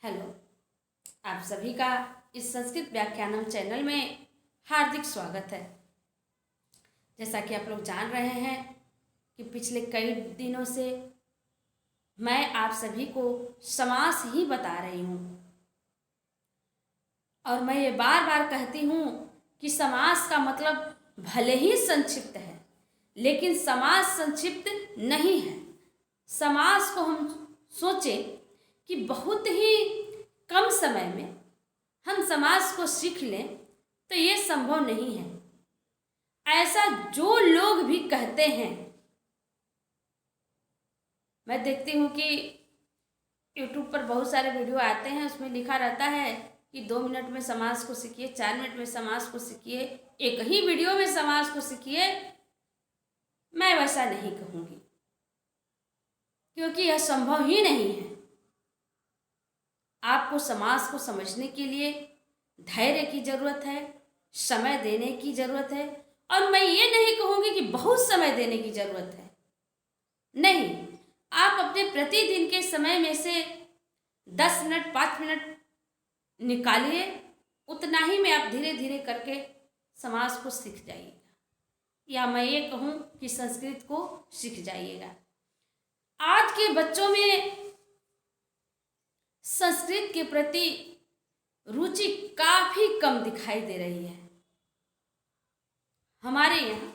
Hello. आप सभी का इस संस्कृत व्याख्यानम चैनल में हार्दिक स्वागत है। जैसा कि आप लोग जान रहे हैं कि पिछले कई दिनों से मैं आप सभी को समास ही बता रही हूँ और मैं ये बार बार कहती हूँ कि समास का मतलब भले ही संक्षिप्त है, लेकिन समास संक्षिप्त नहीं है। समास को हम सोचें कि बहुत ही कम समय में हम समास को सीख लें तो ये संभव नहीं है। ऐसा जो लोग भी कहते हैं, मैं देखती हूँ कि यूट्यूब पर बहुत सारे वीडियो आते हैं, उसमें लिखा रहता है कि 2 मिनट में समास को सीखिए, 4 मिनट में समास को सीखिए, एक ही वीडियो में समास को सीखिए। मैं वैसा नहीं कहूँगी, क्योंकि यह संभव ही नहीं है। आपको समास को समझने के लिए धैर्य की ज़रूरत है, समय देने की ज़रूरत है, और मैं ये नहीं कहूँगी कि बहुत समय देने की ज़रूरत है। नहीं, आप अपने प्रतिदिन के समय में से 10 मिनट 5 मिनट निकालिए, उतना ही में आप धीरे धीरे करके समास को सीख जाइएगा, या मैं ये कहूँ कि संस्कृत को सीख जाइएगा। आज के बच्चों में संस्कृत के प्रति रुचि काफ़ी कम दिखाई दे रही है। हमारे यहाँ,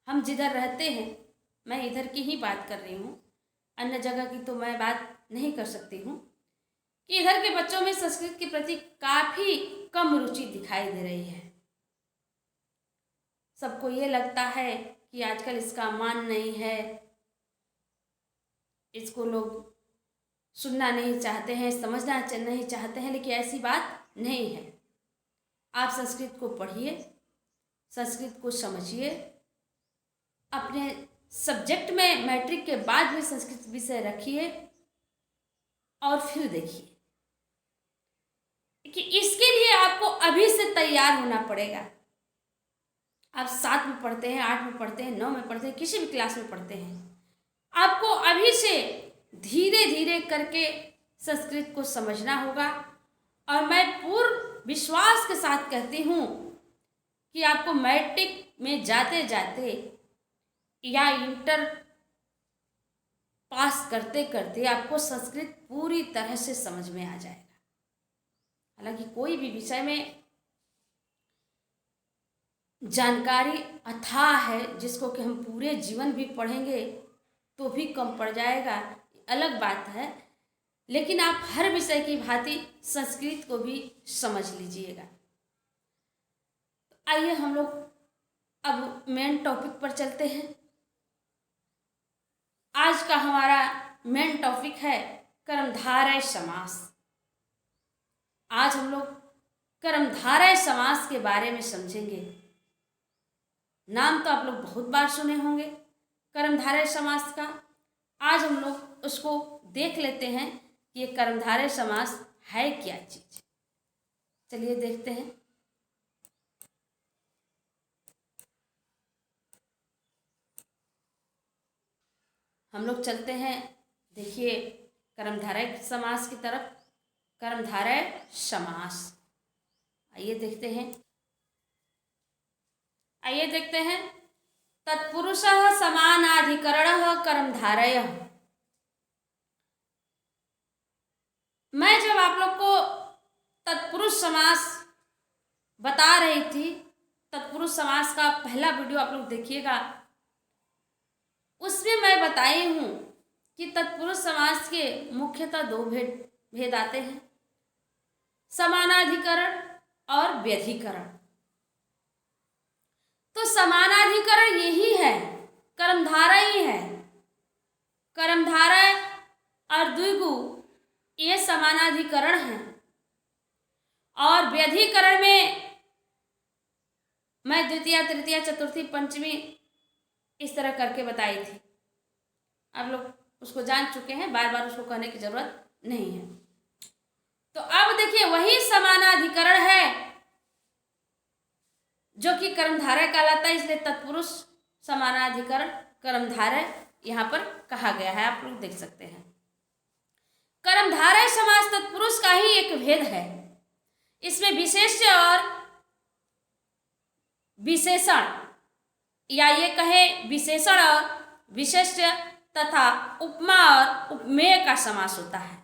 हम जिधर रहते हैं, मैं इधर की ही बात कर रही हूँ, अन्य जगह की तो मैं बात नहीं कर सकती हूँ, कि इधर के बच्चों में संस्कृत के प्रति काफ़ी कम रुचि दिखाई दे रही है। सबको ये लगता है कि आजकल इसका मान नहीं है, इसको लोग सुनना नहीं चाहते हैं, समझना नहीं चाहते हैं, लेकिन ऐसी बात नहीं है। आप संस्कृत को पढ़िए, संस्कृत को समझिए, अपने सब्जेक्ट में मैट्रिक के बाद भी संस्कृत विषय रखिए और फिर देखिए कि इसके लिए आपको अभी से तैयार होना पड़ेगा। आप 7 में पढ़ते हैं, 8 में पढ़ते हैं, 9 में पढ़ते हैं, किसी भी क्लास में पढ़ते हैं, आपको अभी से धीरे धीरे करके संस्कृत को समझना होगा। और मैं पूर्ण विश्वास के साथ कहती हूँ कि आपको मैट्रिक में जाते जाते या इंटर पास करते करते आपको संस्कृत पूरी तरह से समझ में आ जाएगा। हालांकि कोई भी विषय में जानकारी अथाह है, जिसको कि हम पूरे जीवन भी पढ़ेंगे तो भी कम पड़ जाएगा, अलग बात है, लेकिन आप हर विषय की भांति संस्कृत को भी समझ लीजिएगा। आइए हम लोग अब मेन टॉपिक पर चलते हैं। आज का हमारा मेन टॉपिक है कर्मधारय समास। आज हम लोग कर्मधारय समास के बारे में समझेंगे। नाम तो आप लोग बहुत बार सुने होंगे कर्मधारय समास का। आज हम लोग उसको देख लेते हैं कि ये कर्मधारय समास है क्या चीज। चलिए देखते हैं। हम लोग चलते हैं, देखिए, कर्मधारय समास की तरफ। कर्मधारय समास, आइए देखते हैं। तत्पुरुषः समानाधिकरणः कर्मधारयः। मैं जब आप लोग को तत्पुरुष समास बता रही थी, तत्पुरुष समास का पहला वीडियो आप लोग देखिएगा, उसमें मैं बताई हूँ कि तत्पुरुष समास के मुख्यतः 2 भेद आते हैं, समानाधिकरण और व्यधिकरण। तो समानाधिकरण यही है, कर्मधारय ही है। कर्मधारय और द्विगु ये समानाधिकरण है, और व्यधिकरण में मैं द्वितीया तृतीया चतुर्थी पंचमी इस तरह करके बताई थी। आप लोग उसको जान चुके हैं, बार बार उसको कहने की जरूरत नहीं है। तो अब देखिए, वही समानाधिकरण है जो कि कर्मधारय कहलाता है, इसलिए तत्पुरुष समानाधिकरण कर्मधारय यहाँ पर कहा गया है, आप लोग देख सकते हैं। कर्मधारय समास तत्पुरुष ही एक भेद है। इसमें विशेष्य और विशेषण, या ये कहे विशेषण और विशेष्य तथा उपमा और उपमेय का समास होता है।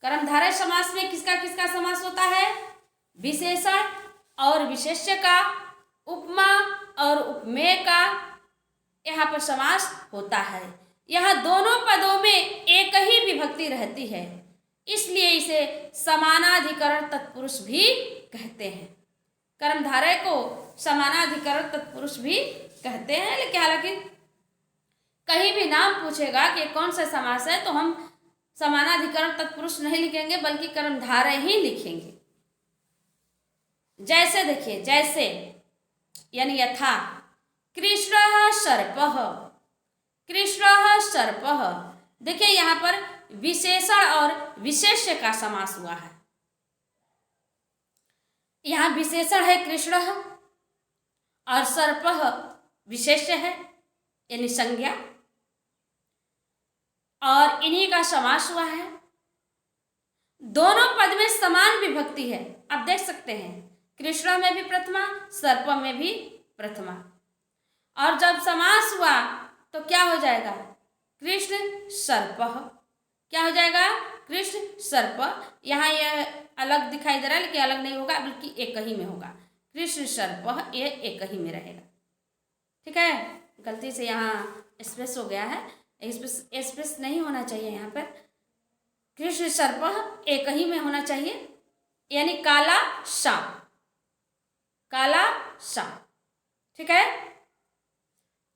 कर्मधारय समास में किसका किसका समास होता है? विशेषण और विशेष्य का, उपमा और उपमेय का यहाँ पर समास होता है। यहाँ दोनों पदों में एक ही विभक्ति रहती है, इसलिए इसे समानाधिकरण तत्पुरुष भी कहते हैं। कर्मधारय को समानाधिकरण तत्पुरुष भी कहते हैं, लेकिन हालांकि कहीं भी नाम पूछेगा कि कौन सा समास है तो हम समानाधिकरण तत्पुरुष नहीं लिखेंगे, बल्कि कर्मधारय ही लिखेंगे। जैसे देखिए, जैसे यानी यथा, कृष्णः सर्पः, कृष्णः सर्पः। देखिए यहाँ पर विशेषण और विशेष्य का समास हुआ है। यहाँ विशेषण है कृष्णः और सर्पः विशेष्य है यानी संज्ञा, और इन्हीं का समास हुआ है। दोनों पद में समान विभक्ति है, आप देख सकते हैं, कृष्ण में भी प्रथमा, सर्प में भी प्रथमा। और जब समास हुआ तो क्या हो जाएगा? कृष्ण सर्पः। क्या हो जाएगा? कृष्ण सर्प। यहाँ यह अलग दिखाई दे रहा है, लेकिन अलग नहीं होगा, बल्कि एक ही में होगा। कृष्ण सर्पः, ये एक ही में रहेगा। ठीक है, गलती से यहाँ स्पेस हो गया है, स्पेस नहीं होना चाहिए यहाँ पर। कृष्ण सर्पः एक ही में होना चाहिए, यानी काला सांप, काला सांप। ठीक है,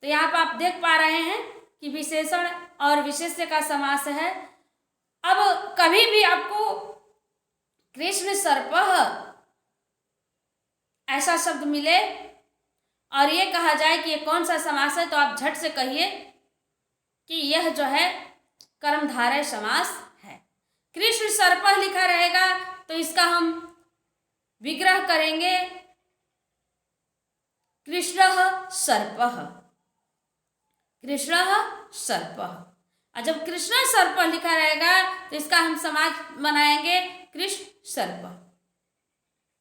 तो यहाँ पर आप देख पा रहे हैं कि विशेषण और विशेष्य का समास है। अब कभी भी आपको कृष्ण सर्पः ऐसा शब्द मिले और ये कहा जाए कि ये कौन सा समास है, तो आप झट से कहिए कि यह जो है कर्मधारय समास है। कृष्ण सर्पः लिखा रहेगा तो इसका हम विग्रह करेंगे कृष्णः सर्पः, कृष्णः सर्पः। और जब कृष्ण सर्पः लिखा रहेगा तो इसका हम समाज बनाएंगे कृष्ण सर्पः।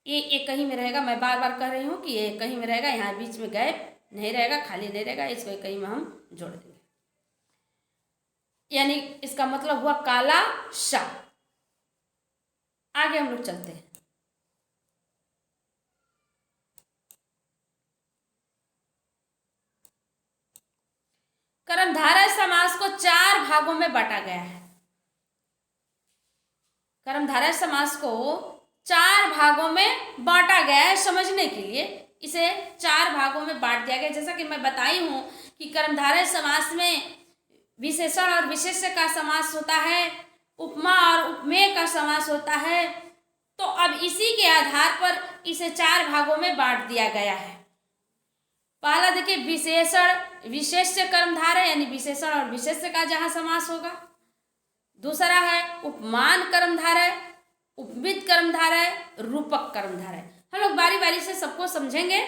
ये एक ही में रहेगा, मैं बार बार कह रही हूँ कि ये एक ही में रहेगा, यहाँ बीच में गैप नहीं रहेगा, खाली नहीं रहेगा, इसको एक ही में हम जोड़ देंगे। यानी इसका मतलब हुआ काला सांप। आगे हम लोग चलते हैं। कर्मधारय समास को 4 भागों में बांटा गया है। कर्मधारय समास को 4 भागों में बांटा गया है। समझने के लिए इसे 4 भागों में बांट दिया गया। जैसा कि मैं बताई हूं कि कर्मधारय समास में विशेषण और विशेष्य का समास होता है, उपमा और उपमेय का समास होता है। तो अब इसी के आधार पर इसे 4 भागों में बांट दिया गया है। पहला देखिए, विशेषण विशेष्य कर्मधारय, यानी विशेषण और विशेष्य का जहां समास होगा। दूसरा है उपमान कर्मधारय, उपमित कर्मधारय, रूपक कर्मधारय। हम लोग बारी बारी से सबको समझेंगे।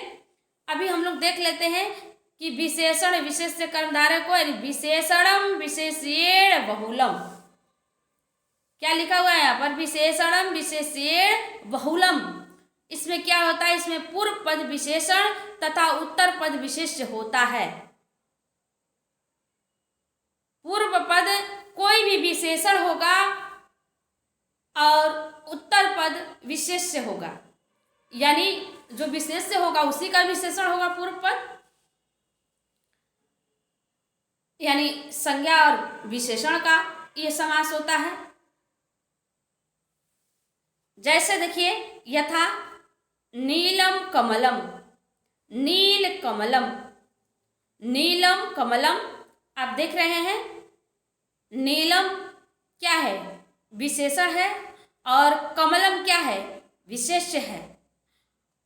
अभी हम लोग देख लेते हैं कि विशेषण विशेष्य कर्मधारय को, यानी विशेषणम विशेष्येण बहुलम, क्या लिखा हुआ है यहाँ पर? विशेषणम विशेष्येण बहुलम। इसमें क्या होता है? इसमें पूर्व पद विशेषण तथा उत्तर पद विशेष्य होता है। पूर्व पद कोई भी विशेषण होगा और उत्तर पद विशेष्य होगा, यानी जो विशेष्य होगा उसी का विशेषण होगा पूर्व पद, यानी संज्ञा और विशेषण का ये समास होता है। जैसे देखिए, यथा नीलम कमलम, नील कमलम, नीलम कमलम। आप देख रहे हैं नीलम क्या है? विशेषण है, और कमलम क्या है? विशेष्य है।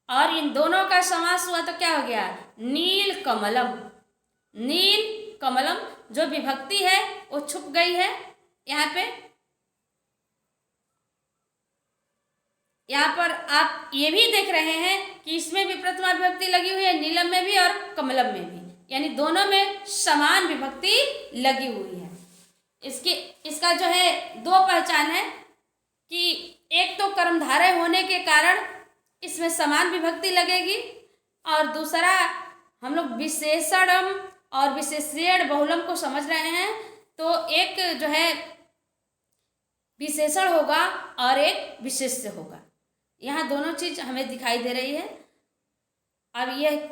और इन दोनों का समास हुआ तो क्या हो गया? नील कमलम। नील कमलम, जो विभक्ति है वो छुप गई है यहाँ पे। यहाँ पर आप ये भी देख रहे हैं कि इसमें भी प्रथमा विभक्ति लगी हुई है, नीलम में भी और कमलम में भी, यानी दोनों में समान विभक्ति लगी हुई है। इसका जो है 2 पहचान है। कि एक तो कर्मधारय होने के कारण इसमें समान विभक्ति लगेगी, और दूसरा हम लोग विशेषणम और विशेषण बहुलम को समझ रहे हैं, तो एक जो है विशेषण होगा और एक विशेष्य होगा। यहाँ दोनों चीज हमें दिखाई दे रही है। अब यह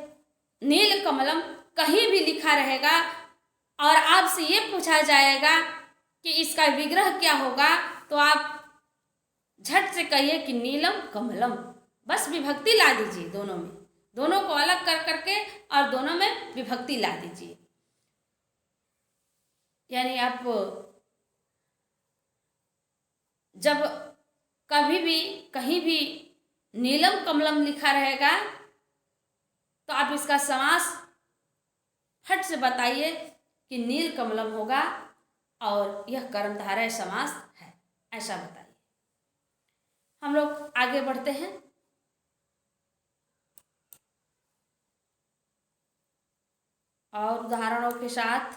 नील कमलम कहीं भी लिखा रहेगा और आपसे ये पूछा जाएगा कि इसका विग्रह क्या होगा, तो आप झट से कहिए कि नीलम कमलम, बस विभक्ति ला दीजिए दोनों में, दोनों को अलग कर करके और दोनों में विभक्ति ला दीजिए। यानी आप जब कभी भी कहीं भी नीलम कमलम लिखा रहेगा तो आप इसका समास फट से बताइए कि नील कमलम होगा और यह कर्मधारय समास है, ऐसा बताइए। हम लोग आगे बढ़ते हैं। और उदाहरणों के साथ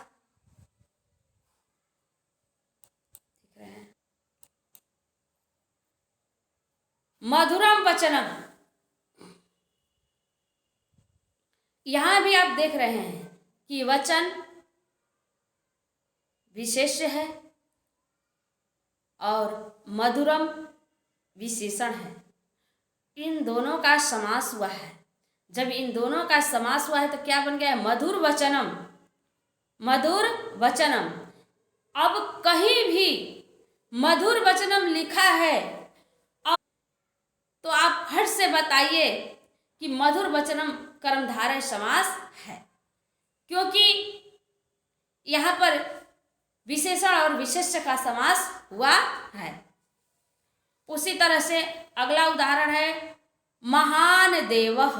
देख रहे हैं। मधुरम वचनम, यहां भी आप देख रहे हैं कि वचन विशेष्य है और मधुरम विशेषण है। इन दोनों का समास हुआ है। जब इन दोनों का समास हुआ है तो क्या बन गया है? मधुर वचनम, मधुर वचनम। अब कहीं भी मधुर वचनम लिखा है तो आप फट से बताइए कि मधुर वचनम कर्मधारय समास है, क्योंकि यहाँ पर विशेषण और विशेष्य का समास हुआ है। उसी तरह से अगला उदाहरण है महान देवः,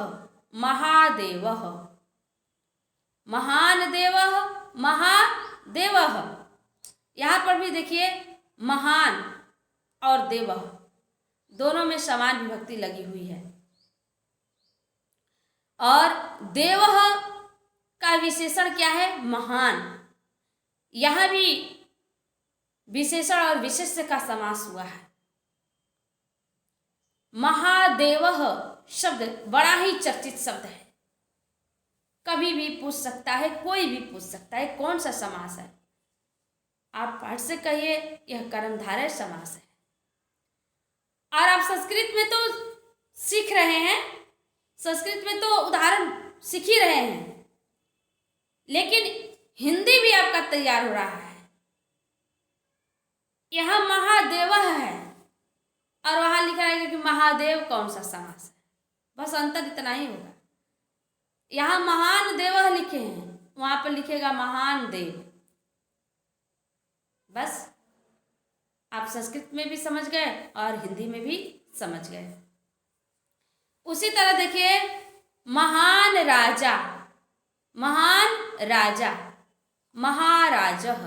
महादेवः, महान देवः, महादेवः। यहाँ पर भी देखिए महान और देवः दोनों में समान विभक्ति लगी हुई है, और देवः का विशेषण क्या है? महान। यहाँ भी विशेषण और विशेष्य का समास हुआ है। महादेवः शब्द बड़ा ही चर्चित शब्द है, कभी भी पूछ सकता है, कोई भी पूछ सकता है कौन सा समास है। आप पाठ से कहिए यह कर्मधारय समास है। और आप संस्कृत में तो सीख रहे हैं, संस्कृत में तो उदाहरण सीख ही रहे हैं, लेकिन हिंदी भी आपका तैयार हो रहा है। यहाँ महादेवः है और वहां लिखा रहेगा कि महादेव कौन सा समास है, बस अंतर इतना ही होगा। यहाँ महान देवः लिखे हैं, वहां पर लिखेगा महान देव। बस आप संस्कृत में भी समझ गए और हिंदी में भी समझ गए। उसी तरह देखिए महान राजा, महान राजा, महाराजः,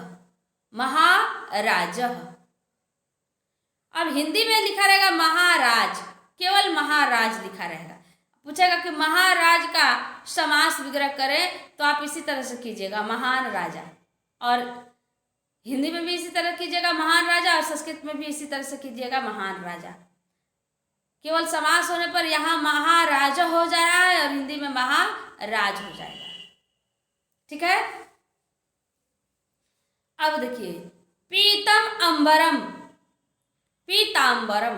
महाराजः। अब हिंदी में लिखा रहेगा महाराज, केवल महाराज लिखा रहेगा। पूछेगा कि महाराज का समास विग्रह करें तो आप इसी तरह से कीजिएगा महान राजा, और हिंदी में भी इसी तरह कीजिएगा महान राजा, और संस्कृत में भी इसी तरह से कीजिएगा महान राजा। केवल समास होने पर यहाँ महाराजा हो जा रहा है और हिंदी में महाराज हो जाएगा। ठीक है। अब देखिए पीतम अंबरम, पीतांबरम,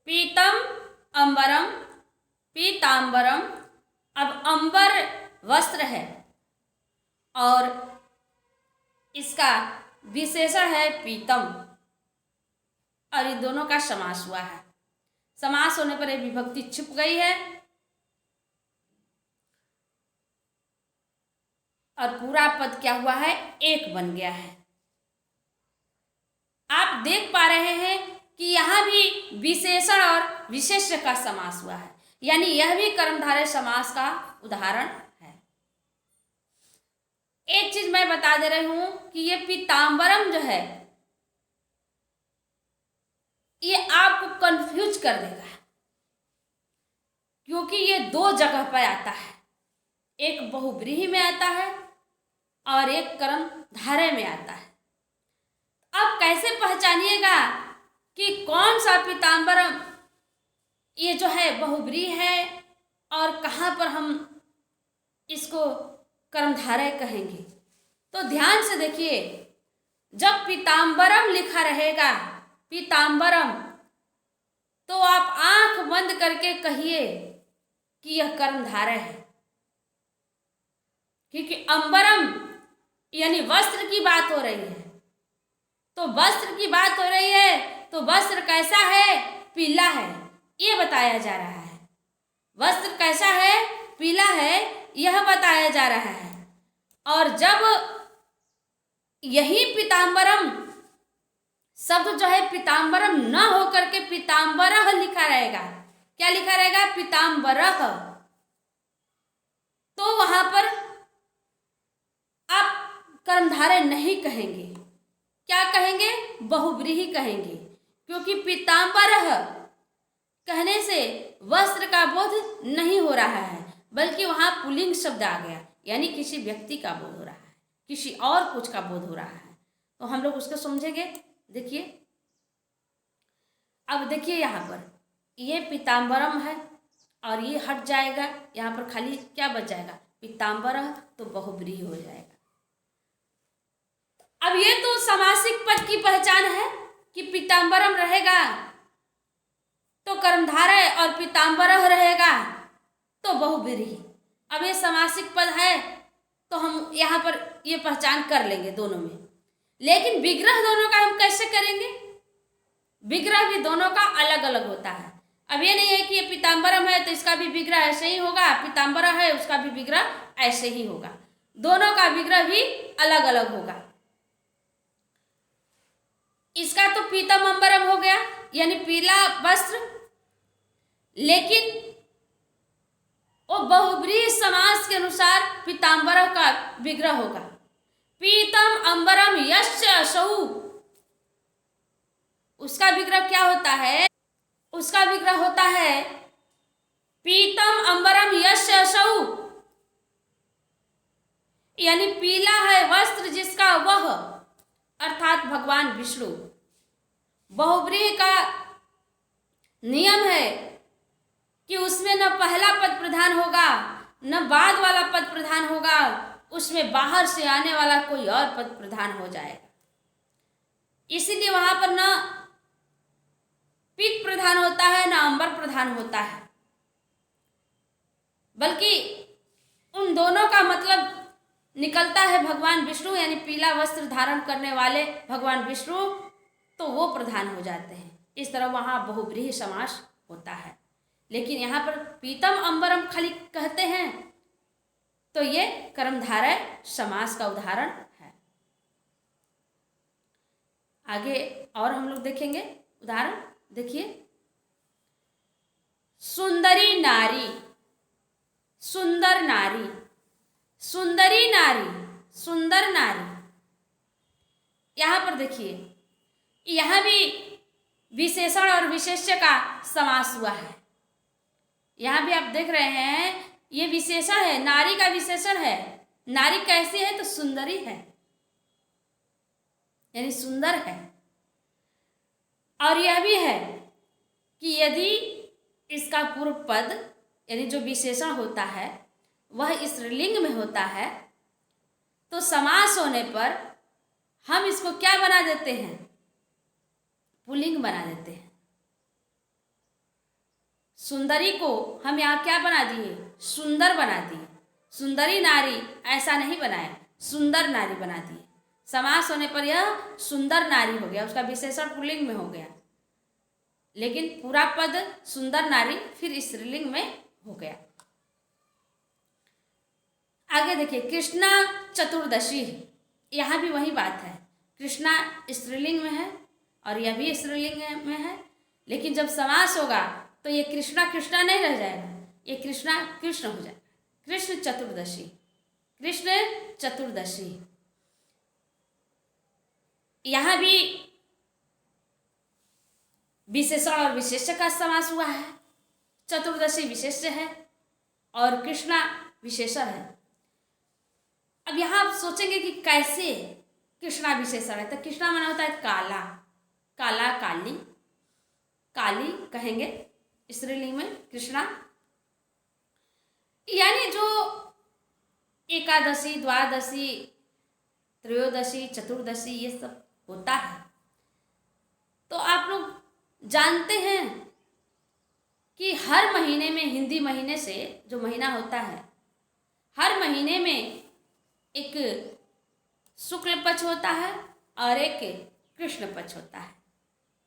पीतम अंबरम, पीतांबरम। अब अंबर वस्त्र है और इसका विशेषण है पीतम, और इन दोनों का समास हुआ है। समास होने पर एक विभक्ति छुप गई है और पूरा पद क्या हुआ है? एक बन गया है। आप देख पा रहे हैं कि यहाँ भी विशेषण और विशेष्य का समास हुआ है, यानी यह भी कर्मधारय समास का उदाहरण है। एक चीज मैं बता दे रही हूं कि ये पीतांबरम जो है ये आपको कंफ्यूज कर देगा, क्योंकि ये दो जगह पर आता है, एक बहुव्रीहि में आता है और एक कर्मधारय में आता है। अब कैसे पहचानिएगा कि कौन सा पीताम्बरम ये जो है बहुब्रीहि है और कहाँ पर हम इसको कर्मधारय कहेंगे? तो ध्यान से देखिए, जब पीताम्बरम लिखा रहेगा, पीताम्बरम, तो आप आंख बंद करके कहिए कि यह कर्मधारय है, क्योंकि अंबरम यानी वस्त्र की बात हो रही है। तो वस्त्र की बात हो रही है तो वस्त्र कैसा है? पीला है, ये बताया जा रहा है। वस्त्र कैसा है? पीला है, यह बताया जा रहा है। और जब यही पीताम्बरम शब्द जो है पीताम्बरम न होकर के पीताम्बरः लिखा रहेगा, क्या लिखा रहेगा? पीताम्बरः, तो वहां पर आप कर्मधारय नहीं कहेंगे, क्या कहेंगे? बहुब्रीहि कहेंगे, क्योंकि पीताम्बरः कहने से वस्त्र का बोध नहीं हो रहा है, बल्कि वहां पुल्लिंग शब्द आ गया, यानी किसी व्यक्ति का बोध हो रहा है, किसी और कुछ का बोध हो रहा है। तो हम लोग उसको समझेंगे। देखिए, अब देखिए यहाँ पर ये पीताम्बरम है और ये हट जाएगा, यहाँ पर खाली क्या बच जाएगा? पीताम्बरः, तो बहुब्रीहि हो जाएगा। अब ये तो समासिक पद की पहचान है कि पीताम्बरम रहेगा तो कर्मधारय और पीताम्बरः रहेगा तो बहुब्रीहि। अब ये समासिक पद है तो हम यहाँ पर ये पहचान कर लेंगे दोनों में, लेकिन विग्रह दोनों का हम कैसे करेंगे? विग्रह भी दोनों का अलग अलग होता है। अब ये नहीं है कि ये पीताम्बरम है तो इसका भी विग्रह ऐसे ही होगा, पीताम्बरः है उसका भी विग्रह ऐसे ही होगा, दोनों का विग्रह भी अलग अलग होगा। इसका तो पीतम अंबरम हो गया, यानी पीला वस्त्र, लेकिन वो बहुब्रीहि समास के अनुसार पीताम्बरः का विग्रह होगा। पीतम अंबरम यश्च असौ, उसका विग्रह क्या होता है? उसका विग्रह होता है पीतम अंबरम यश्च असौ, यानी पीला है वस्त्र जिसका वह, अर्थात भगवान विष्णु। बहुब्रीहि का नियम है कि उसमें न पहला पद प्रधान होगा न बाद वाला पद प्रधान होगा, उसमें बाहर से आने वाला कोई और पद प्रधान हो जाएगा। इसीलिए वहां पर न पीत प्रधान होता है न अंबर प्रधान होता है, बल्कि उन दोनों का मतलब निकलता है भगवान विष्णु, यानी पीला वस्त्र धारण करने वाले भगवान विष्णु, तो वो प्रधान हो जाते हैं। इस तरह वहाँ बहुब्रीहि समास होता है। लेकिन यहाँ पर पीतम अंबरम खाली कहते हैं तो ये कर्मधारय समास का उदाहरण है। आगे और हम लोग देखेंगे उदाहरण। देखिए, सुंदरी नारी, सुंदर नारी, सुंदरी नारी, सुंदर नारी। यहाँ पर देखिए, यहाँ भी विशेषण और विशेष्य का समास हुआ है। यहाँ भी आप देख रहे हैं ये विशेषण है, नारी का विशेषण है। नारी कैसी है? तो सुंदरी है, यानी सुंदर है। और यह भी है कि यदि इसका पूर्व पद यानी जो विशेषण होता है वह स्त्रीलिंग में होता है तो समास होने पर हम इसको क्या बना देते हैं? पुल्लिंग बना देते हैं। सुंदरी को हम यहाँ क्या बना दिए? सुंदर बना दिए। सुंदरी नारी ऐसा नहीं बनाया, सुंदर नारी बना दिए। समास होने पर यह सुंदर नारी हो गया, उसका विशेषण पुल्लिंग में हो गया, लेकिन पूरा पद सुंदर नारी फिर स्त्रीलिंग में हो गया। आगे देखिए, कृष्णा चतुर्दशी। यहाँ भी वही बात है, कृष्णा स्त्रीलिंग में है और यह भी स्त्रीलिंग में है, लेकिन जब समास होगा तो ये कृष्णा कृष्णा नहीं रह जाएगा, ये कृष्णा कृष्ण हो जाएगा। कृष्ण चतुर्दशी, कृष्ण चतुर्दशी। यहाँ भी विशेषण और विशेष्य का समास हुआ है। चतुर्दशी विशेष्य है और कृष्णा विशेषण है। अब यहाँ आप सोचेंगे कि कैसे, कृष्णा विशेषण है। तो कृष्णा माना होता है काला, काला, काली, काली कहेंगे स्त्रीलिंग में कृष्णा। यानी जो एकादशी, द्वादशी, त्रयोदशी, चतुर्दशी ये सब होता है, तो आप लोग जानते हैं कि हर महीने में, हिंदी महीने से जो महीना होता है, हर महीने में एक शुक्ल पक्ष होता है और एक कृष्ण पक्ष होता है।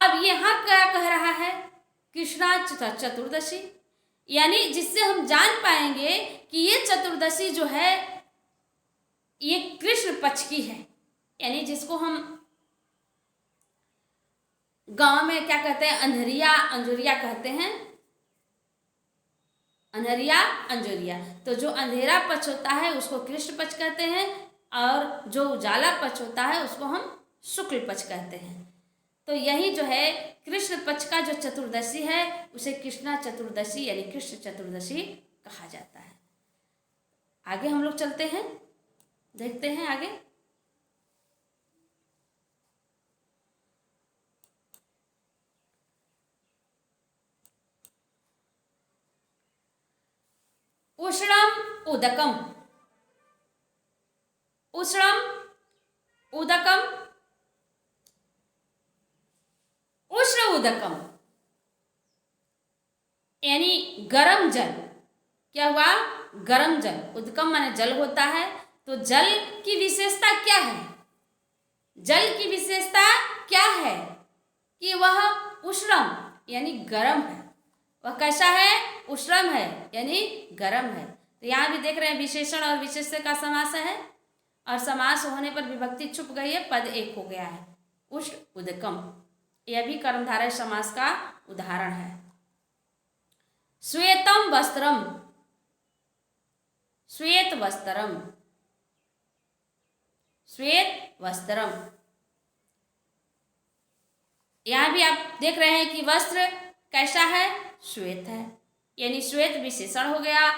अब यहाँ क्या कह रहा है, कृष्णा चतुर्दशी, यानी जिससे हम जान पाएंगे कि ये चतुर्दशी जो है ये कृष्ण पक्ष की है। यानी जिसको हम गांव में क्या कहते हैं, अंधरिया अंजुरिया कहते हैं, अंधरिया अंजुरिया। तो जो अंधेरा पक्ष होता है उसको कृष्ण पक्ष कहते हैं और जो उजाला पक्ष होता है उसको हम शुक्ल पक्ष कहते हैं। तो यही जो है कृष्ण पक्ष का जो चतुर्दशी है उसे कृष्णा चतुर्दशी यानी कृष्ण चतुर्दशी कहा जाता है। आगे हम लोग चलते हैं, देखते हैं आगे। उष्णम उदकम, उष्णम उदकम, उष्ण उदकम यानी गरम जल। क्या हुआ, गरम जल। उदकम माने जल होता है। तो जल की विशेषता क्या है, जल की विशेषता क्या है कि वह उष्णम यानी गरम है। वह कैसा है, उष्णम है यानी गरम है। तो यहाँ भी देख रहे हैं विशेषण और विशेष्य का समास है और समास होने पर विभक्ति छुप गई है, पद एक हो गया है, उष्ण उदकम। यह भी कर्मधारय समास का उदाहरण है। श्वेतम वस्त्रम, श्वेत वस्त्रम, श्वेत वस्त्रम। यहां भी आप देख रहे हैं कि वस्त्र कैसा है, श्वेत है, यानी श्वेत विशेषण हो गया,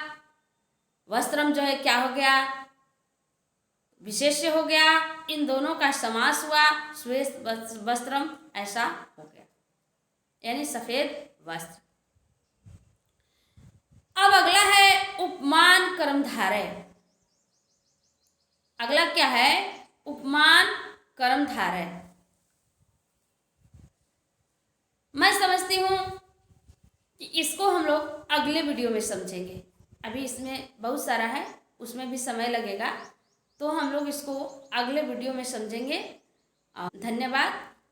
वस्त्रम जो है क्या हो गया, विशेष्य हो गया। इन दोनों का समास हुआ, श्वेत वस्त्रम ऐसा हो गया, यानी सफेद वस्त्र। अब अगला है उपमान कर्मधारय। अगला क्या है, उपमान कर्मधारय। मैं समझती हूं कि इसको हम लोग अगले वीडियो में समझेंगे। अभी इसमें बहुत सारा है, उसमें भी समय लगेगा, तो हम लोग इसको अगले वीडियो में समझेंगे। धन्यवाद।